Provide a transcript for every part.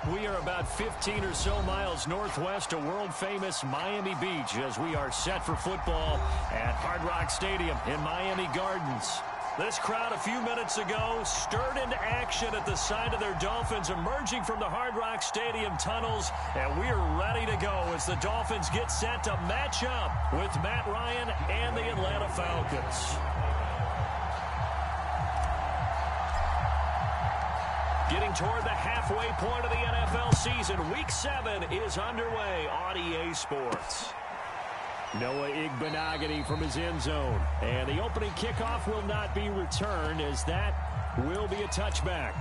We are about 15 or so miles northwest of world-famous Miami Beach as we are set for football at Hard Rock Stadium in Miami Gardens. This crowd a few minutes ago stirred into action at the side of their Dolphins emerging from the Hard Rock Stadium tunnels, and we are ready to go as the Dolphins get set to match up with Matt Ryan and the Atlanta Falcons. Getting toward the halfway point of the NFL season, Week 7 is underway on EA Sports. Noah Igbenogany from his end zone. And the opening kickoff will not be returned as that will be a touchback.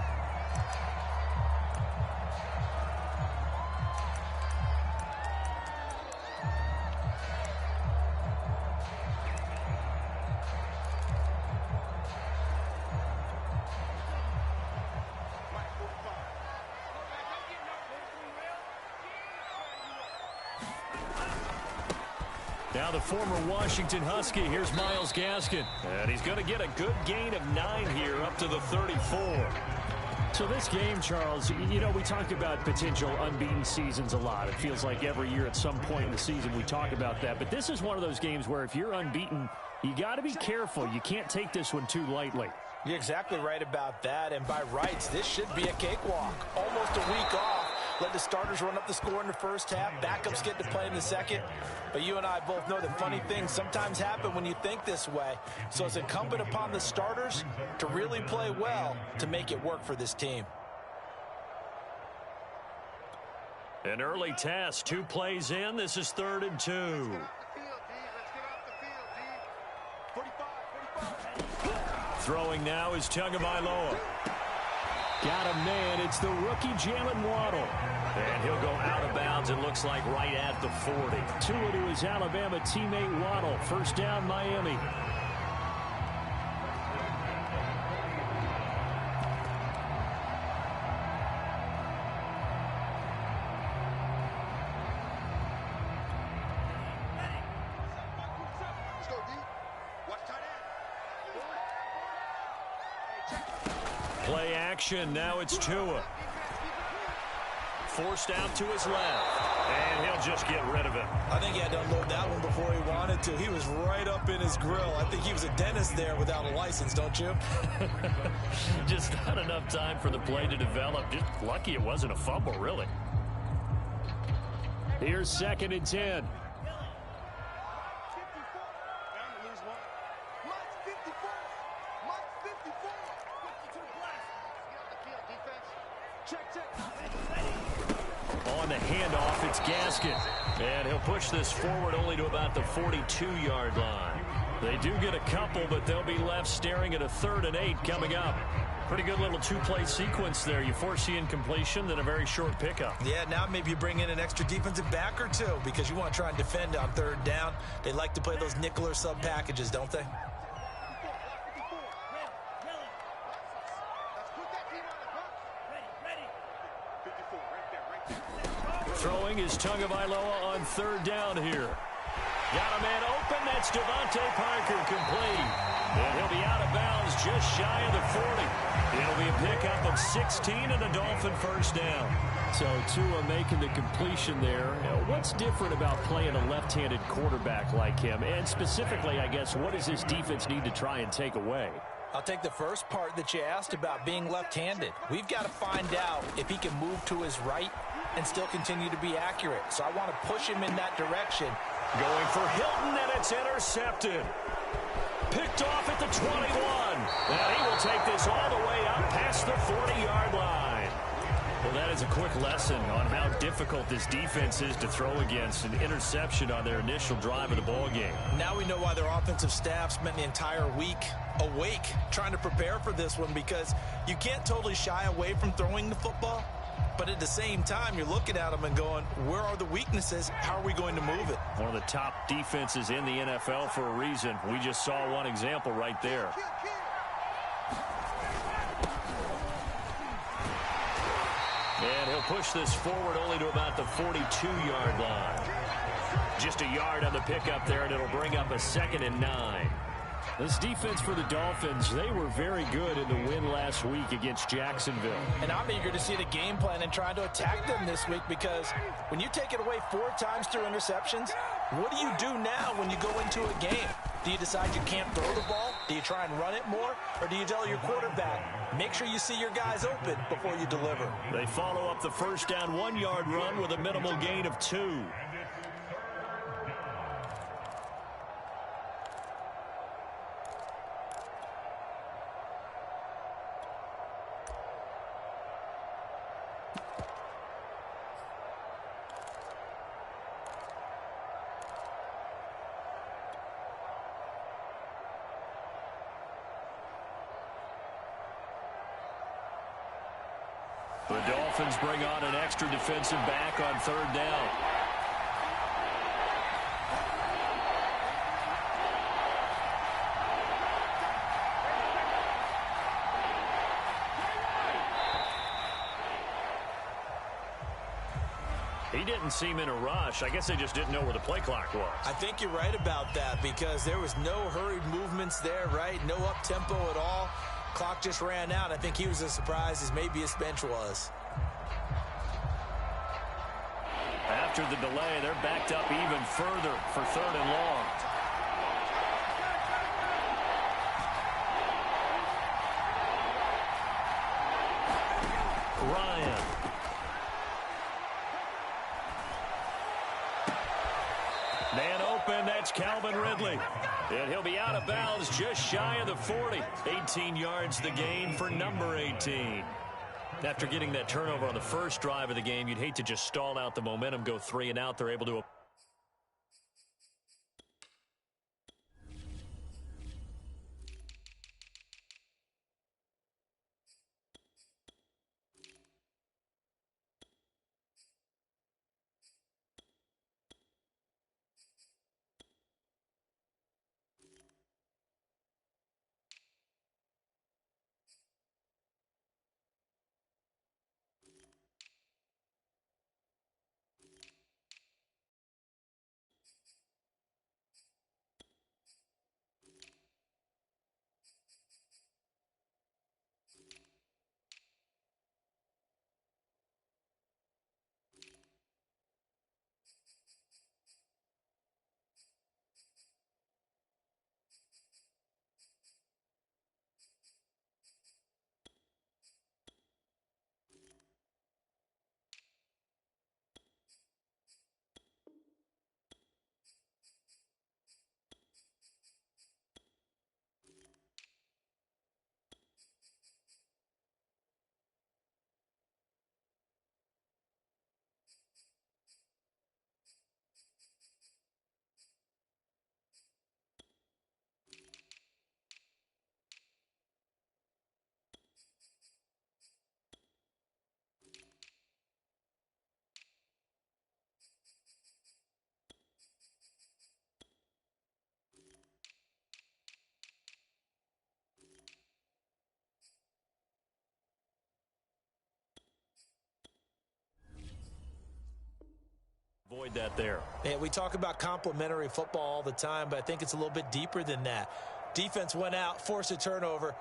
Now the former Washington Husky, here's Myles Gaskin. And he's going to get a good gain of 9 here up to the 34. So this game, Charles, you know, we talk about potential unbeaten seasons a lot. It feels like every year at some point in the season we talk about that. But this is one of those games where if you're unbeaten, you got to be careful. You can't take this one too lightly. You're exactly right about that. And by rights, this should be a cakewalk. Almost a week off. Let the starters run up the score in the first half. Backups get to play in the second. But you and I both know that funny things sometimes happen when you think this way. So it's incumbent upon the starters to really play well to make it work for this team. An early test. 2 plays in. This is 3rd and 2. Throwing now is Tagovailoa. Got a man. It's the rookie Jalen Waddle. And he'll go out of bounds, it looks like, right at the 40. Tua to his Alabama teammate Waddle. First down, Miami. Play action. Now it's Tua. Forced out to his left. And he'll just get rid of it. I think he had to unload that one before he wanted to. He was right up in his grill. I think he was a dentist there without a license, don't you? Just not enough time for the play to develop. Just lucky it wasn't a fumble, really. Here's 2nd and 10. On the handoff, it's Gaskin. And he'll push this forward only to about the 42-yard line. They do get a couple, but they'll be left staring at a 3rd and 8 coming up. Pretty good little 2-play sequence there. You force the incompletion, then a very short pickup. Yeah, now maybe you bring in an extra defensive back or two because you want to try and defend on 3rd down. They like to play those nickel or sub packages, don't they? Throwing is Tagovailoa on 3rd down here. Got a man open. That's Devontae Parker complete. And he'll be out of bounds just shy of the 40. It'll be a pickup of 16 and a Dolphin first down. So Tua making the completion there. What's different about playing a left-handed quarterback like him? And specifically, I guess, what does this defense need to try and take away? I'll take the first part that you asked about being left-handed. We've got to find out if he can move to his right and still continue to be accurate. So I want to push him in that direction. Going for Hilton, and it's intercepted. Picked off at the 21. And he will take this all the way up past the 40-yard line. Well, that is a quick lesson on how difficult this defense is to throw against. An interception on their initial drive of the ball game. Now we know why their offensive staff spent the entire week awake trying to prepare for this one, because you can't totally shy away from throwing the football. But at the same time, you're looking at them and going, where are the weaknesses? How are we going to move it? One of the top defenses in the NFL for a reason. We just saw one example right there. And he'll push this forward only to about the 42-yard line. Just a yard on the pickup there, and it'll bring up a 2nd and 9. This defense for the Dolphins, they were very good in the win last week against Jacksonville. And I'm eager to see the game plan and trying to attack them this week, because when you take it away 4 times through interceptions, what do you do now when you go into a game? Do you decide you can't throw the ball? Do you try and run it more? Or do you tell your quarterback, make sure you see your guys open before you deliver? They follow up the first down 1-yard run with a minimal gain of 2. The Dolphins bring on an extra defensive back on 3rd down. He didn't seem in a rush. I guess they just didn't know where the play clock was. I think you're right about that, because there was no hurried movements there, right? No up-tempo at all. Clock just ran out. I think he was as surprised as maybe his bench was. After the delay, they're backed up even further for 3rd and long. Ryan. Man open, that's Calvin Ridley. And he'll be out of bounds just shy of the 40. 18 yards the gain for number 18. After getting that turnover on the first drive of the game, you'd hate to just stall out the momentum, go 3 and out. They're able to... Avoid that there. Yeah, we talk about complementary football all the time, but I think it's a little bit deeper than that. Defense went out, forced a turnover,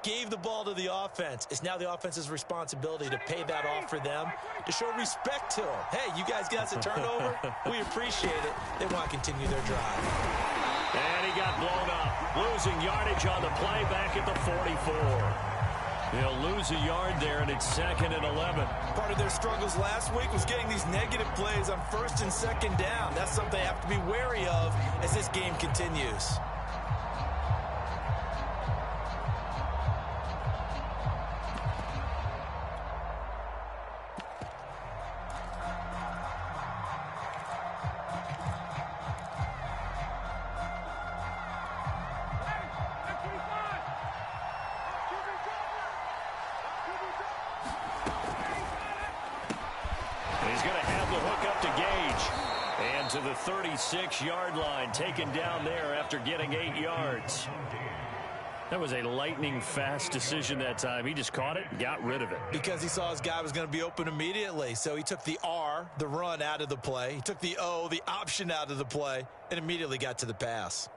gave the ball to the offense. It's now the offense's responsibility to pay that off for them, to show respect to them. Hey, you guys got us a turnover? We appreciate it. They want to continue their drive. And he got blown up. Losing yardage on the play back at the 44. They'll lose a yard there, and it's 2nd and 11. Part of their struggles last week was getting these negative plays on 1st and 2nd down. That's something they have to be wary of as this game continues. To the 36-yard line, taken down there after getting 8 yards. That was a lightning-fast decision that time. He just caught it and got rid of it. Because he saw his guy was going to be open immediately. So he took the R, the run, out of the play. He took the O, the option, out of the play, and immediately got to the pass.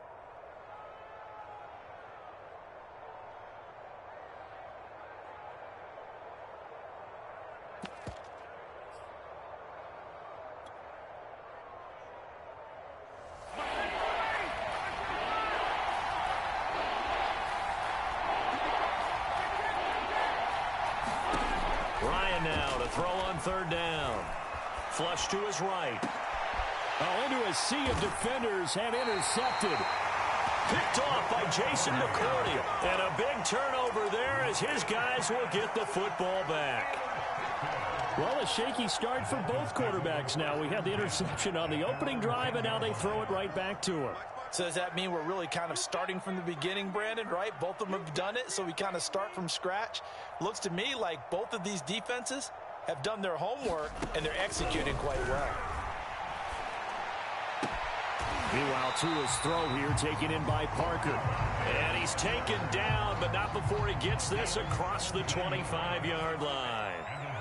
The throw on third down. Flush to his right. Into a sea of defenders and intercepted. Picked off by Jason McCourty. And a big turnover there as his guys will get the football back. Well, a shaky start for both quarterbacks now. We had the interception on the opening drive, and now they throw it right back to him. So does that mean we're really kind of starting from the beginning, Brandon, right? Both of them have done it, so we kind of start from scratch. Looks to me like both of these defenses have done their homework, and they're executing quite well. Meanwhile, Tua's throw here taken in by Parker. And he's taken down, but not before he gets this across the 25-yard line.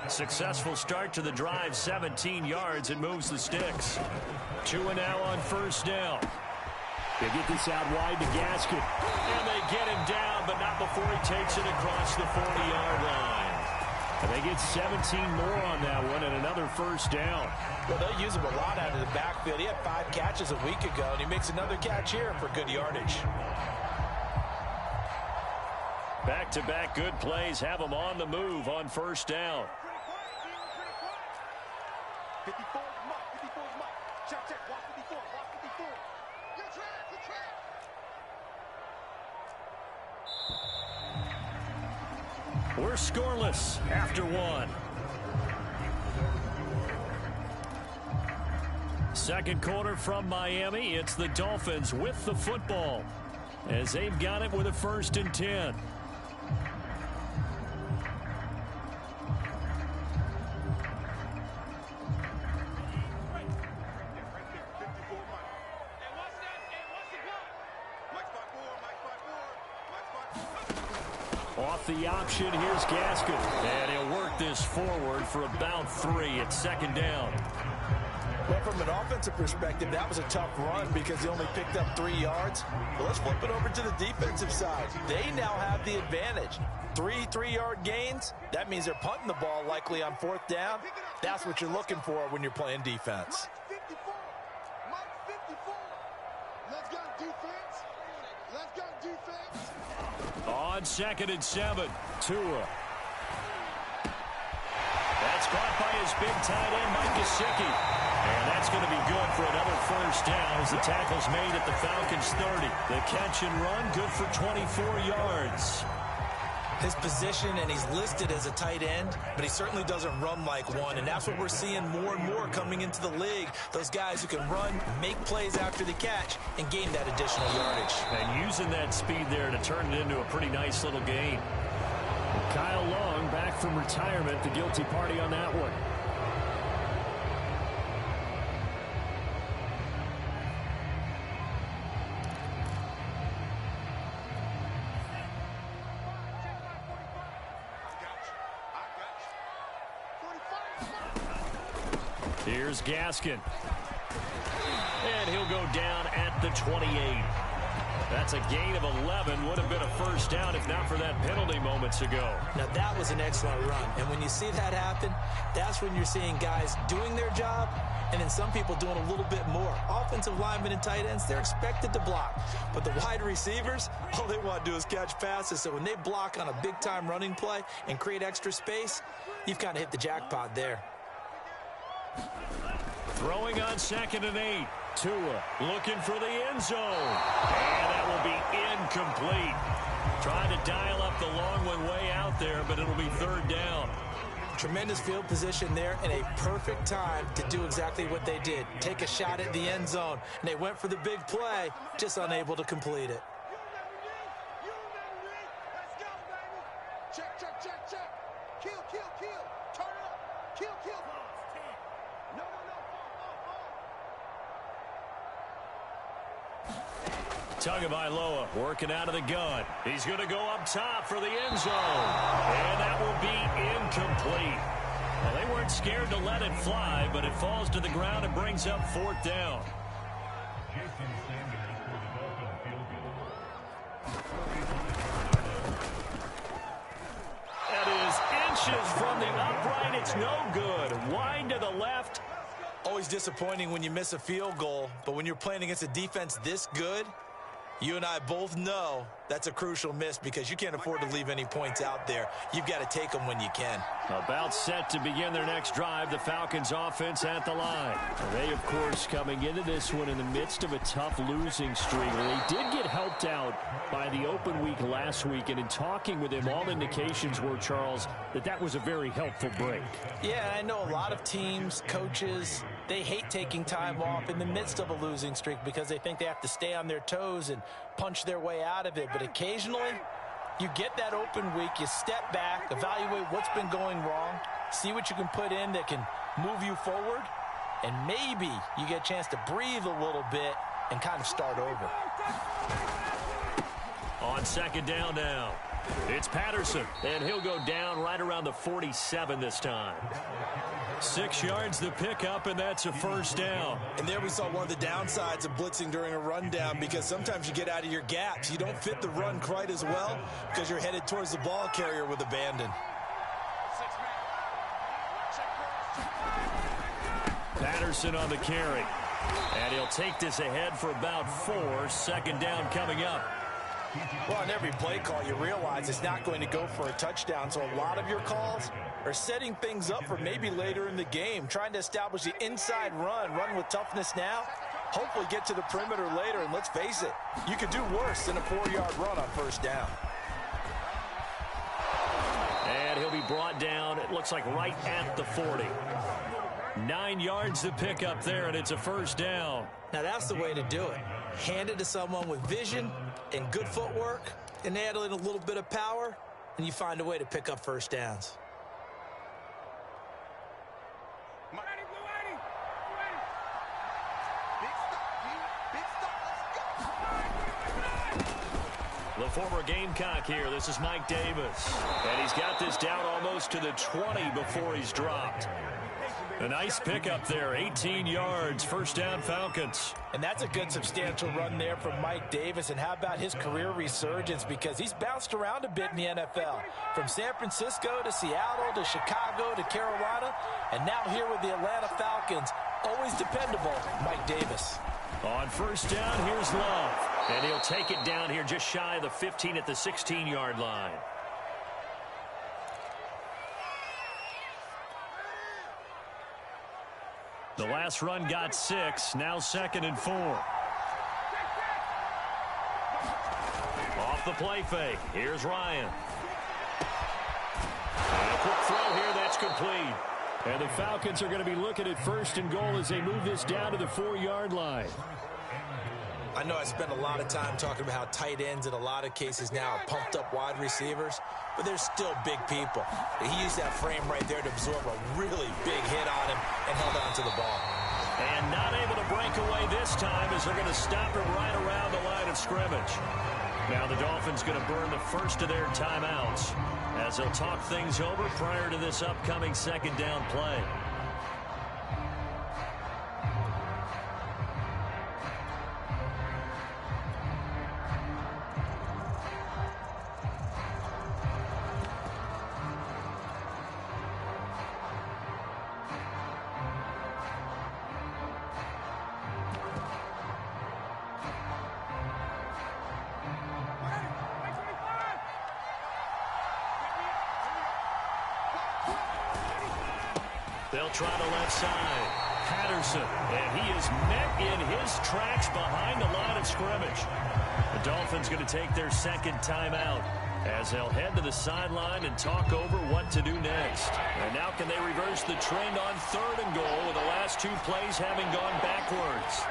Successful start to the drive, 17 yards, and moves the sticks. Tua now on first down. They get this out wide to Gaskin. And they get him down, but not before he takes it across the 40-yard line. And they get 17 more on that one and another first down. Well, they'll use him a lot out of the backfield. He had 5 catches a week ago, and he makes another catch here for good yardage. Back-to-back good plays have him on the move on first down. 54 is Mike. 54 is Mike. Check, check. Watch 54. Watch 54. Good track. Good track. We're scoreless after one. Second quarter from Miami. It's the Dolphins with the football as they've got it with a 1st and 10. Off the option, here's Gaskin. And he'll work this forward for about 3 at 2nd down. Well, from an offensive perspective, that was a tough run because he only picked up 3 yards. Well, let's flip it over to the defensive side. They now have the advantage. 3 3-yard gains. That means they're punting the ball likely on 4th down. That's what you're looking for when you're playing defense. Mike 54. Mike 54. Let's go defense. Let's go defense. On 2nd and 7, Tua. That's caught by his big tight end, Mike Gesicki. And that's going to be good for another first down as the tackle's made at the Falcons 30. The catch and run, good for 24 yards. His position, and he's listed as a tight end, but he certainly doesn't run like one, and that's what we're seeing more and more coming into the league. Those guys who can run, make plays after the catch, and gain that additional yardage. And using that speed there to turn it into a pretty nice little gain. Kyle Long back from retirement, the guilty party on that one. Here's Gaskin. And he'll go down at the 28. That's a gain of 11. Would have been a first down if not for that penalty moments ago. Now, that was an excellent run. And when you see that happen, that's when you're seeing guys doing their job and then some people doing a little bit more. Offensive linemen and tight ends, they're expected to block. But the wide receivers, all they want to do is catch passes. So when they block on a big-time running play and create extra space, you've kind of hit the jackpot there. Throwing on 2nd and 8. Tua looking for the end zone. And that will be incomplete. Trying to dial up the long one way out there, but it'll be 3rd down. Tremendous field position there and a perfect time to do exactly what they did. Take a shot at the end zone. And they went for the big play, just unable to complete it. Let's go, baby. Check, check, check, check. Kill, kill, kill. Turn it up. Kill, kill. No, no, no. Tagovailoa working out of the gun. He's going to go up top for the end zone. And that will be incomplete. Well, they weren't scared to let it fly, but it falls to the ground and brings up 4th down. That is inches from the upright. It's no good. Wide to the left. Always disappointing when you miss a field goal, but when you're playing against a defense this good, You and I both know that's a crucial miss because you can't afford to leave any points out there. You've got to take them when you can. About set to begin their next drive, the Falcons offense at the line. They, of course, coming into this one in the midst of a tough losing streak. They did get helped out by the open week last week, and in talking with him, all indications were, Charles, that was a very helpful break. Yeah, I know a lot of teams, coaches, they hate taking time off in the midst of a losing streak because they think they have to stay on their toes and punch their way out of it. But occasionally, you get that open week, you step back, evaluate what's been going wrong, see what you can put in that can move you forward, and maybe you get a chance to breathe a little bit and kind of start over. On second down now, it's Patterson, and he'll go down right around the 47 this time. 6 yards the pickup, and that's a first down. And there we saw one of the downsides of blitzing during a rundown because sometimes you get out of your gaps. You don't fit the run quite as well because you're headed towards the ball carrier with abandon. Patterson on the carry. And he'll take this ahead for about 4. Second down coming up. Well, on every play call, you realize it's not going to go for a touchdown. So a lot of your calls are setting things up for maybe later in the game, trying to establish the inside run with toughness now, hopefully get to the perimeter later. And let's face it, you could do worse than a 4-yard run on first down. And he'll be brought down, it looks like right at the 40. 9 yards to pick up there, and it's a first down. Now that's the way to do it. Hand it to someone with vision and good footwork, and add in a little bit of power, and you find a way to pick up first downs. The former Gamecock here. This is Mike Davis. And he's got this down almost to the 20 before he's dropped. A nice pickup there, 18 yards, first down Falcons. And that's a good substantial run there from Mike Davis. And how about his career resurgence? Because he's bounced around a bit in the NFL. From San Francisco to Seattle to Chicago to Carolina. And now here with the Atlanta Falcons, always dependable, Mike Davis. On first down, here's Love. And he'll take it down here just shy of the 15 at the 16-yard line. The last run got 6, now 2nd and 4. Off the play fake, here's Ryan. And a quick throw here, that's complete. And the Falcons are going to be looking at first and goal as they move this down to the 4-yard line. I know I spent a lot of time talking about how tight ends in a lot of cases now are pumped up wide receivers, but they're still big people. He used that frame right there to absorb a really big hit on him and held on to the ball. And not able to break away this time as they're going to stop him right around the line of scrimmage. Now the Dolphins going to burn the first of their timeouts as they'll talk things over prior to this upcoming second down play. They'll try the left side. Patterson, and he is met in his tracks behind the line of scrimmage. The Dolphins going to take their second timeout as they'll head to the sideline and talk over what to do next. And now can they reverse the trend on 3rd and goal with the last 2 plays having gone backwards?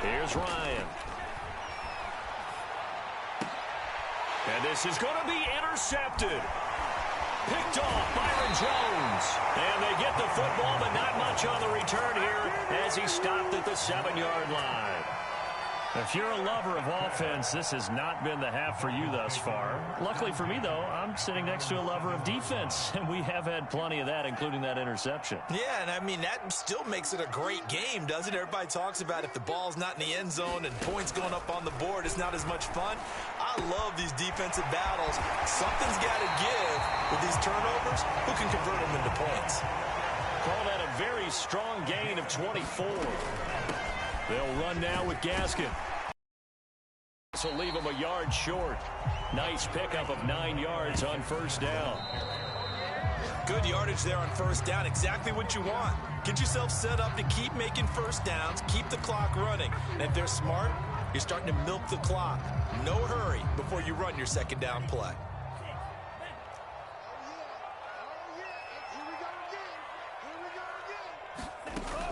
Here's Ryan. And this is going to be intercepted. Picked off Byron Jones. And they get the football, but not much on the return here as he stopped at the 7-yard line. If you're a lover of offense, this has not been the half for you thus far. Luckily for me, though, I'm sitting next to a lover of defense, and we have had plenty of that, including that interception. Yeah, and I mean, that still makes it a great game, doesn't it? Everybody talks about if the ball's not in the end zone and points going up on the board, it's not as much fun. I love these defensive battles. Something's got to give with these turnovers. Who can convert them into points? Call that a very strong gain of 24. They'll run now with Gaskin. This will leave him a yard short. Nice pickup of 9 yards on first down. Good yardage there on first down. Exactly what you want. Get yourself set up to keep making first downs, keep the clock running. And if they're smart, you're starting to milk the clock. No hurry before you run your second down play.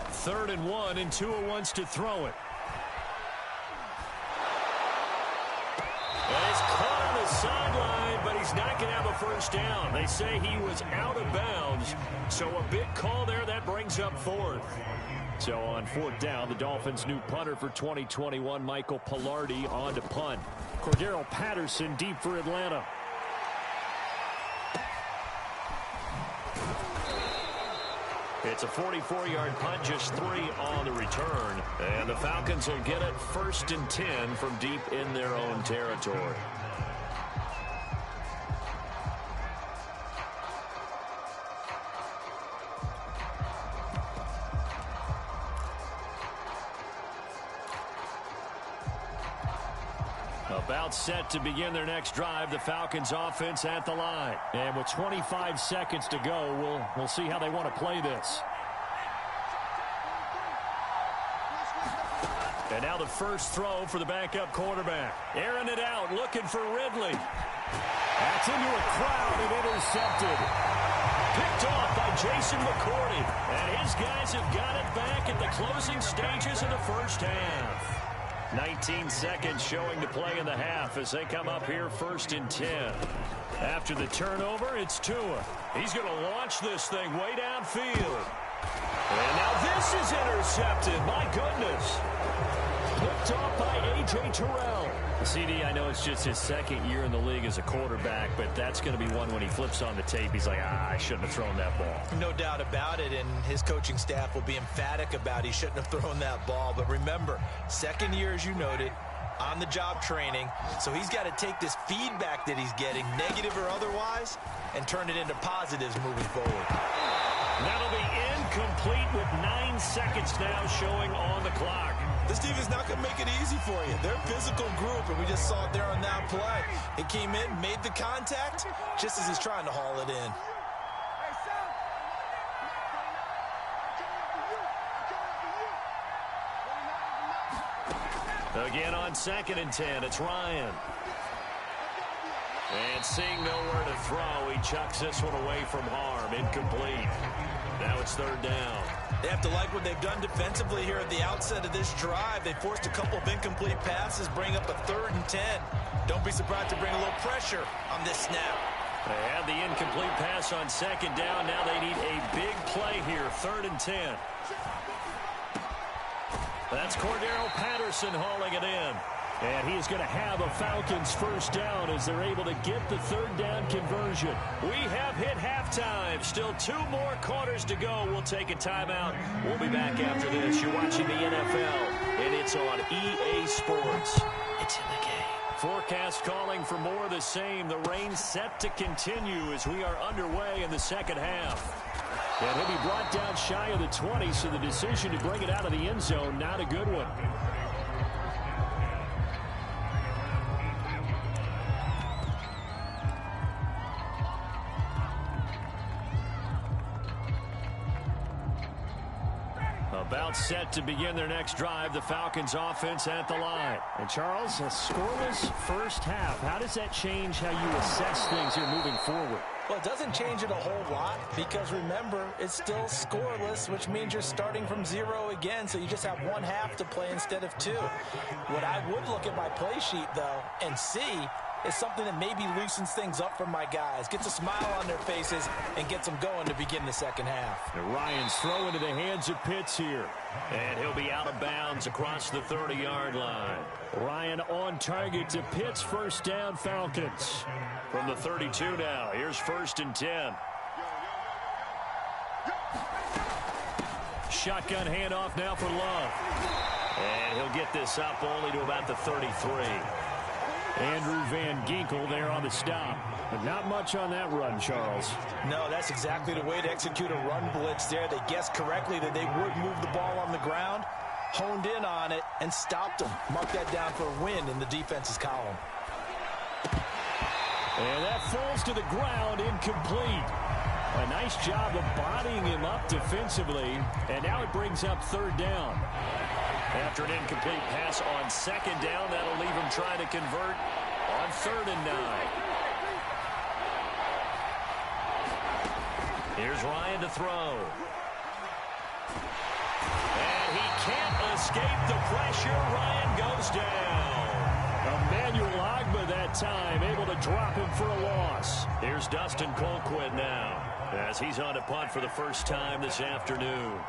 Third and 1, and Tua wants to throw it. And it's caught on the sideline, but he's not going to have a first down. They say he was out of bounds, so a big call there that brings up fourth. So on fourth down, the Dolphins' new punter for 2021, Michael Pilardi, on to punt. Cordero Patterson deep for Atlanta. It's a 44-yard punt, just 3 on the return. And the Falcons will get it first and 10 from deep in their own territory. About set to begin their next drive, the Falcons offense at the line. And with 25 seconds to go, we'll see how they want to play this. And now the first throw for the backup quarterback. Airing it out, looking for Ridley. That's into a crowd and intercepted. Picked off by Jason McCourty. And his guys have got it back at the closing stages of the first half. 19 seconds showing to play in the half as they come up here first and 10. After the turnover, it's Tua. He's going to launch this thing way downfield. And now this is intercepted. My goodness. Picked off by A.J. Terrell. CD, I know it's just his second year in the league as a quarterback, but that's going to be one when he flips on the tape. He's like, I shouldn't have thrown that ball. No doubt about it, and his coaching staff will be emphatic about he shouldn't have thrown that ball. But remember, second year, as you noted, on-the-job training, so he's got to take this feedback that he's getting, negative or otherwise, and turn it into positives moving forward. That'll be incomplete with 9 seconds now showing on the clock. This team is not going to make it easy for you. They're a physical group, and we just saw it there on that play. It came in, made the contact, just as he's trying to haul it in. Again on second and 10, it's Ryan. And seeing nowhere to throw, he chucks this one away from harm. Incomplete. Now it's third down. They have to like what they've done defensively here at the outset of this drive. They forced a couple of incomplete passes, bring up a third and 10. Don't be surprised to bring a little pressure on this snap. They had the incomplete pass on second down. Now they need a big play here, third and 10. That's Cordero Patterson hauling it in. And he's going to have a Falcons first down as they're able to get the third down conversion. We have hit halftime. Still 2 more quarters to go. We'll take a timeout. We'll be back after this. You're watching the NFL, and it's on EA Sports. It's in the game. Forecast calling for more of the same. The rain set to continue as we are underway in the second half. And he'll be brought down shy of the 20, so the decision to bring it out of the end zone, not a good one. About set to begin their next drive, the Falcons offense at the line. And Charles, a scoreless first half. How does that change how you assess things here moving forward? Well, it doesn't change it a whole lot because, remember, it's still scoreless, which means you're starting from 0 again, so you just have 1 half to play instead of 2. What I would look at my play sheet, though, and see is something that maybe loosens things up for my guys, gets a smile on their faces, and gets them going to begin the second half. And Ryan's throw into the hands of Pitts here. And he'll be out of bounds across the 30-yard line. Ryan on target to Pitts, first down Falcons. From the 32 now, here's first and 10. Shotgun handoff now for Love. And he'll get this up only to about the 33. Andrew Van Ginkel there on the stop. But not much on that run, Charles. No, that's exactly the way to execute a run blitz there. They guessed correctly that they would move the ball on the ground, honed in on it, and stopped them. Mark that down for a win in the defense's column. And that falls to the ground, incomplete. A nice job of bodying him up defensively, and now it brings up third down. After an incomplete pass on second down, that'll leave him trying to convert on 3rd and 9. Here's Ryan to throw. And he can't escape the pressure. Ryan goes down. Emmanuel Ogbah that time, able to drop him for a loss. Here's Dustin Colquitt now, as he's on to punt for the first time this afternoon.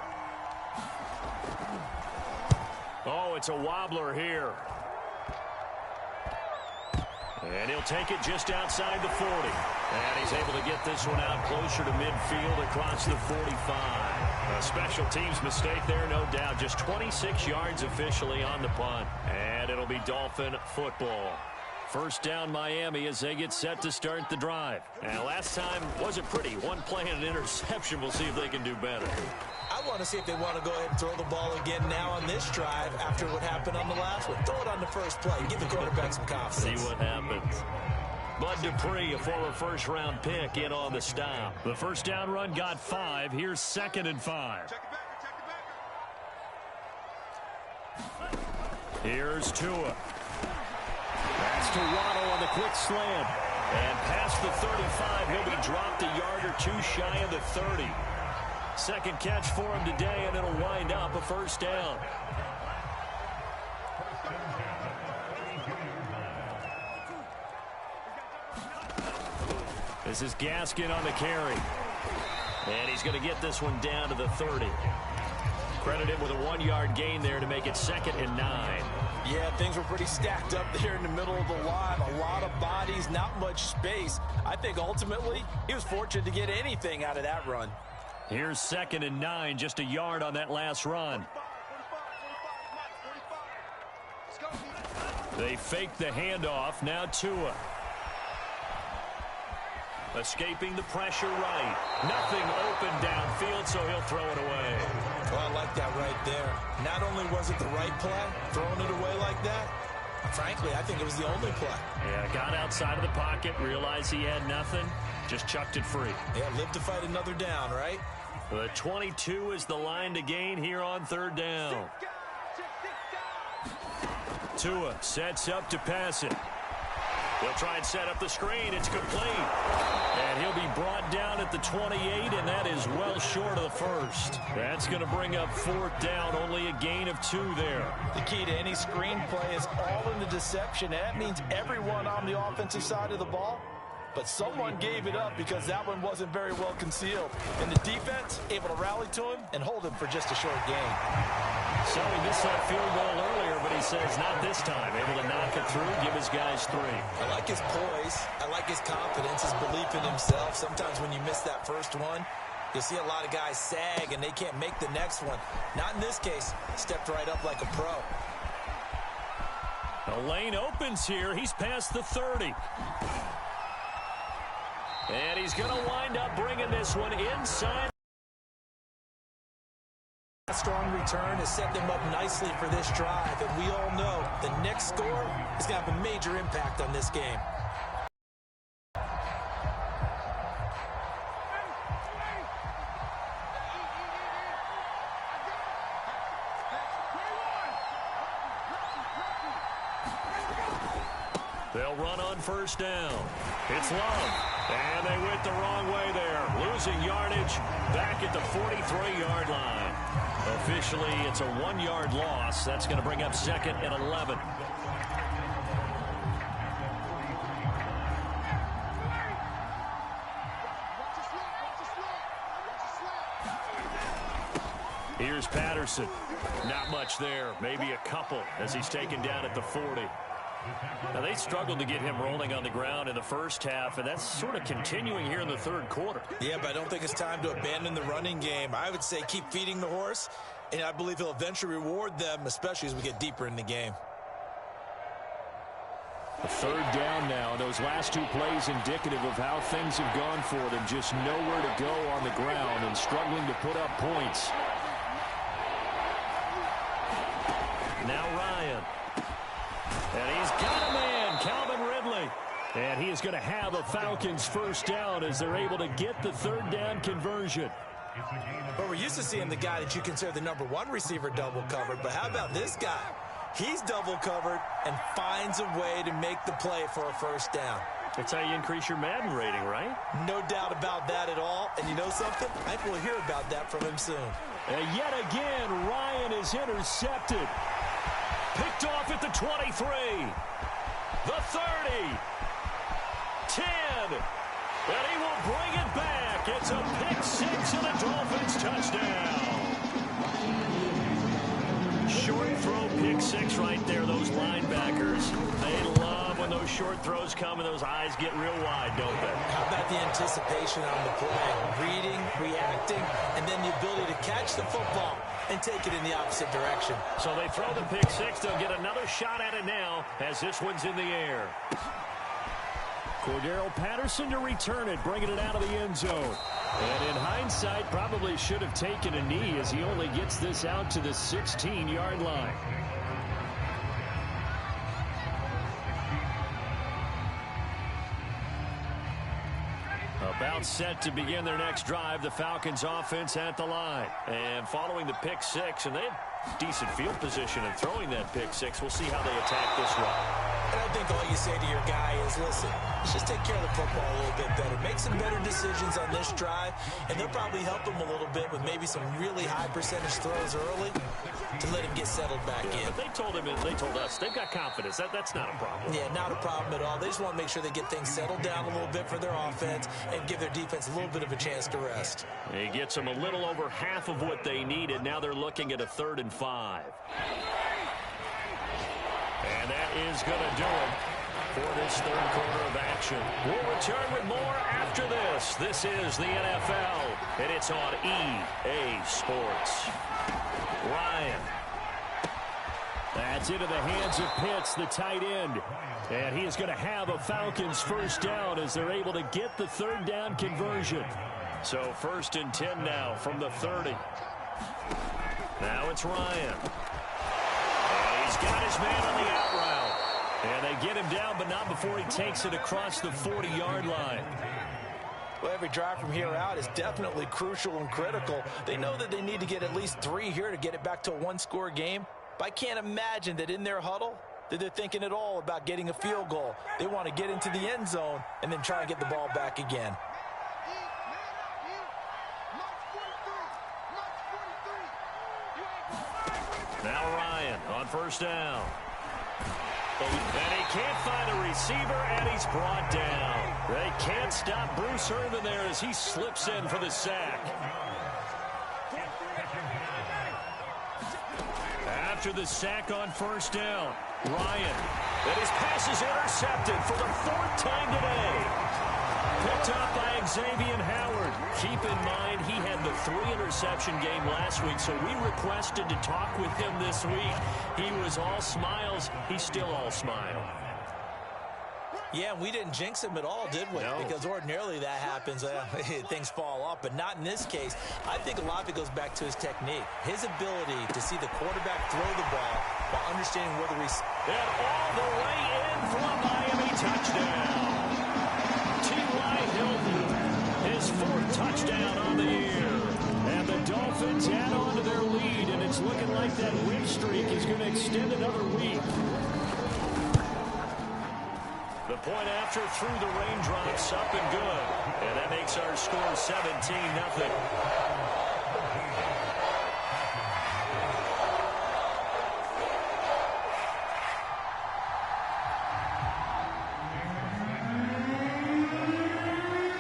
Oh, it's a wobbler here. And he'll take it just outside the 40. And he's able to get this one out closer to midfield across the 45. A special teams mistake there, no doubt. Just 26 yards officially on the punt. And it'll be Dolphin football. First down Miami as they get set to start the drive. And last time wasn't pretty. One play and an interception. We'll see if they can do better. I want to see if they want to go ahead and throw the ball again now on this drive after what happened on the last one. Throw it on the first play. Give the quarterback some confidence. See what happens. Bud Dupree, a former first-round pick, in on the stop. The first down run got 5. Here's 2nd and 5. Here's Tua. That's to Waddle on the quick slant. And past the 35, he'll be dropped a yard or two shy of the 30. Second catch for him today, and it'll wind up a first down. This is Gaskin on the carry. And he's going to get this one down to the 30. Credit him with a 1-yard gain there to make it 2nd and 9. Yeah, things were pretty stacked up there in the middle of the line. A lot of bodies, not much space. I think ultimately he was fortunate to get anything out of that run. Here's 2nd and 9, just a yard on that last run. They fake the handoff. Now Tua. Escaping the pressure right. Nothing open downfield, so he'll throw it away. Well, I like that right there. Not only was it the right play, throwing it away like that, frankly, I think it was the only play. Yeah, got outside of the pocket, realized he had nothing, just chucked it free. Yeah, live to fight another down, right? The 22 is the line to gain here on 3rd down. Tua sets up to pass it. He'll try and set up the screen. It's complete. And he'll be brought down at the 28, and that is well short of the first. That's going to bring up 4th down, only a gain of 2 there. The key to any screen play is all in the deception, and that means everyone on the offensive side of the ball. But someone gave it up because that one wasn't very well concealed. And the defense able to rally to him and hold him for just a short gain. So he missed that field goal earlier, but he says not this time. Able to knock it through, give his guys 3. I like his poise. I like his confidence, his belief in himself. Sometimes when you miss that first one, you'll see a lot of guys sag and they can't make the next one. Not in this case. Stepped right up like a pro. The lane opens here. He's past the 30. And he's going to wind up bringing this one inside. A strong return has set them up nicely for this drive, and we all know the next score is going to have a major impact on this game. They'll run on first down. It's Love. And they went the wrong way there. Losing yardage back at the 43-yard line. Officially, it's a 1-yard loss. That's going to bring up 2nd and 11. Here's Patterson. Not much there. Maybe a couple as he's taken down at the 40. Now, they struggled to get him rolling on the ground in the first half, and that's sort of continuing here in the 3rd quarter. Yeah, but I don't think it's time to abandon the running game. I would say keep feeding the horse, and I believe he'll eventually reward them, especially as we get deeper in the game. A third down now. Those last two plays indicative of how things have gone for them. Just nowhere to go on the ground and struggling to put up points. Now Ryan. And he's got a man, Calvin Ridley. And he is going to have a Falcons first down as they're able to get the third down conversion. Well, we're used to seeing the guy that you consider the #1 receiver double covered, but how about this guy? He's double covered and finds a way to make the play for a first down. That's how you increase your Madden rating, right? No doubt about that at all. And you know something? I think we'll hear about that from him soon. And yet again, Ryan is intercepted. Picked off at the 23. The 30. 10. And he will bring it back. It's a pick six and a Dolphins touchdown. Short throw pick six right there, those linebackers. They love when those short throws come and those eyes get real wide, don't they? How about the anticipation on the play? Reading, reacting, and then the ability to catch the football and take it in the opposite direction. So they throw the pick six. They'll get another shot at it now as this one's in the air. Cordero Patterson to return it, bringing it out of the end zone. And in hindsight, probably should have taken a knee as he only gets this out to the 16-yard line. About set to begin their next drive, the Falcons offense at the line. And following the pick six, and they have decent field position in throwing that pick six. We'll see how they attack this one. And I think all you say to your guy is, listen, let's just take care of the football a little bit better. Make some better decisions on this drive, and they'll probably help him a little bit with maybe some really high percentage throws early to let him get settled back in. But they told him, and they told us, they've got confidence. That's not a problem. Yeah, not a problem at all. They just want to make sure they get things settled down a little bit for their offense and give their defense a little bit of a chance to rest. He gets them a little over half of what they needed. Now they're looking at a 3rd and 5. And that is going to do it for this third quarter of action. We'll return with more after this. This is the NFL, and it's on EA Sports. Ryan. That's into the hands of Pitts, the tight end. And he is going to have a Falcons first down as they're able to get the third down conversion. So 1st and 10 now from the 30. Now it's Ryan. And he's got his man on the out route. And they get him down, but not before he takes it across the 40-yard line. Well, every drive from here out is definitely crucial and critical. They know that they need to get at least 3 here to get it back to a 1-score game. But I can't imagine that in their huddle that they're thinking at all about getting a field goal. They want to get into the end zone and then try and get the ball back again. Now Ryan on first down. And he can't find a receiver, and he's brought down. They can't stop Bruce Irvin there as he slips in for the sack. After the sack on first down, Ryan. And his pass is intercepted for the 4th time today. Picked up by Xavier Howard. Keep in mind, he had the 3-interception game last week, so we requested to talk with him this week. He was all smiles. He's still all smile. Yeah, we didn't jinx him at all, did we? No. Because ordinarily that happens. Things fall off, but not in this case. I think a lot of it goes back to his technique. His ability to see the quarterback throw the ball while understanding whether he's... And all the way in for a Miami touchdown. T.Y. Hilton, his 4th touchdown on the year. And the Dolphins add on to their lead, and it's looking like that win streak is going to extend another week. The point after through the raindrops, up and good. And that makes our score 17-0.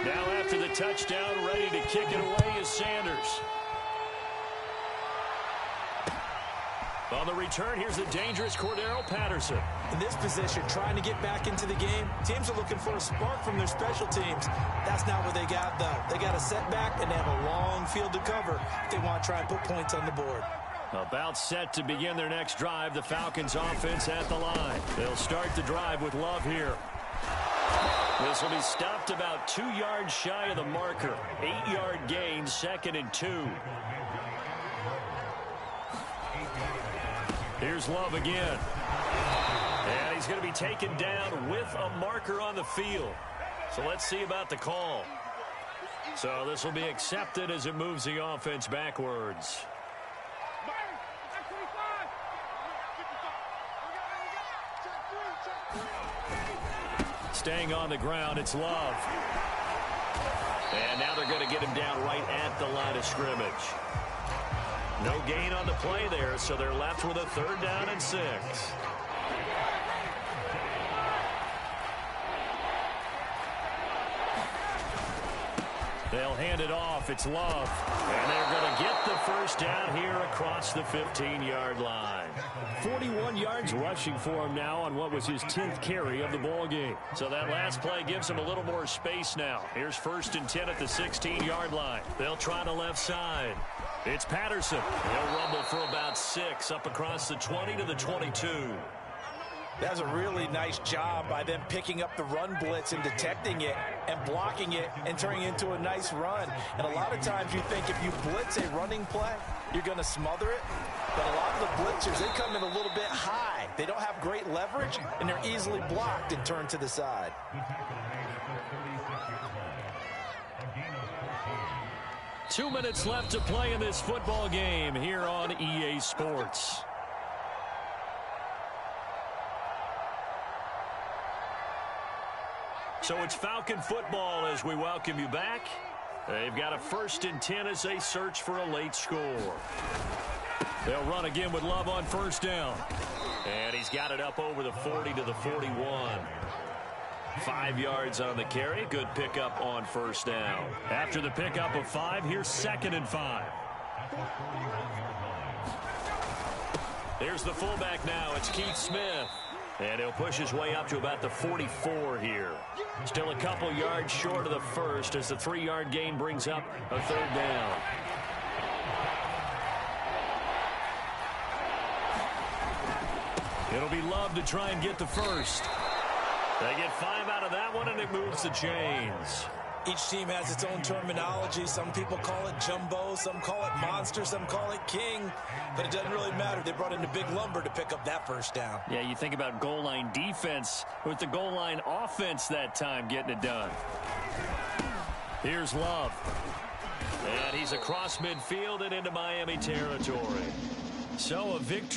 Now after the touchdown, ready to kick it away is Sanders. On the return, here's the dangerous Cordero Patterson. In this position, trying to get back into the game, teams are looking for a spark from their special teams. That's not what they got, though. They got a setback, and they have a long field to cover if they want to try and put points on the board. About set to begin their next drive. The Falcons offense at the line. They'll start the drive with Love here. This will be stopped about 2 yards shy of the marker. 8-yard gain, 2nd and 2. Here's Love again. And he's going to be taken down with a marker on the field. So let's see about the call. So this will be accepted as it moves the offense backwards. Staying on the ground, it's Love. And now they're going to get him down right at the line of scrimmage. No gain on the play there, so they're left with a 3rd down and 6. They'll hand it off. It's Love. And they're going to get the 1st down here across the 15-yard line. 41 yards rushing for him now on what was his 10th carry of the ball game. So that last play gives him a little more space now. Here's 1st and 10 at the 16-yard line. They'll try the left side. It's Patterson. He'll rumble for about 6 up across the 20 to the 22. That's a really nice job by them picking up the run blitz and detecting it and blocking it and turning it into a nice run. And a lot of times you think if you blitz a running play, you're going to smother it. But a lot of the blitzers, they come in a little bit high. They don't have great leverage, and they're easily blocked and turned to the side. Two minutes left to play in this football game here on EA Sports. So it's Falcon football as we welcome you back. They've got a 1st and 10 as they search for a late score. They'll run again with Love on 1st down. And he's got it up over the 40 to the 41. 5 yards on the carry. Good pickup on 1st down. After the pickup of 5, here's 2nd and 5. There's the fullback now. It's Keith Smith. And he'll push his way up to about the 44 here. Still a couple yards short of the 1st as the 3-yard gain brings up a 3rd down. It'll be Love to try and get the 1st. They get 5 out of that one, and it moves the chains. Each team has its own terminology. Some people call it jumbo, some call it monster, some call it king. But it doesn't really matter. They brought in the big lumber to pick up that 1st down. Yeah, you think about goal line defense with the goal line offense that time getting it done. Here's Love. And he's across midfield and into Miami territory. So a victory.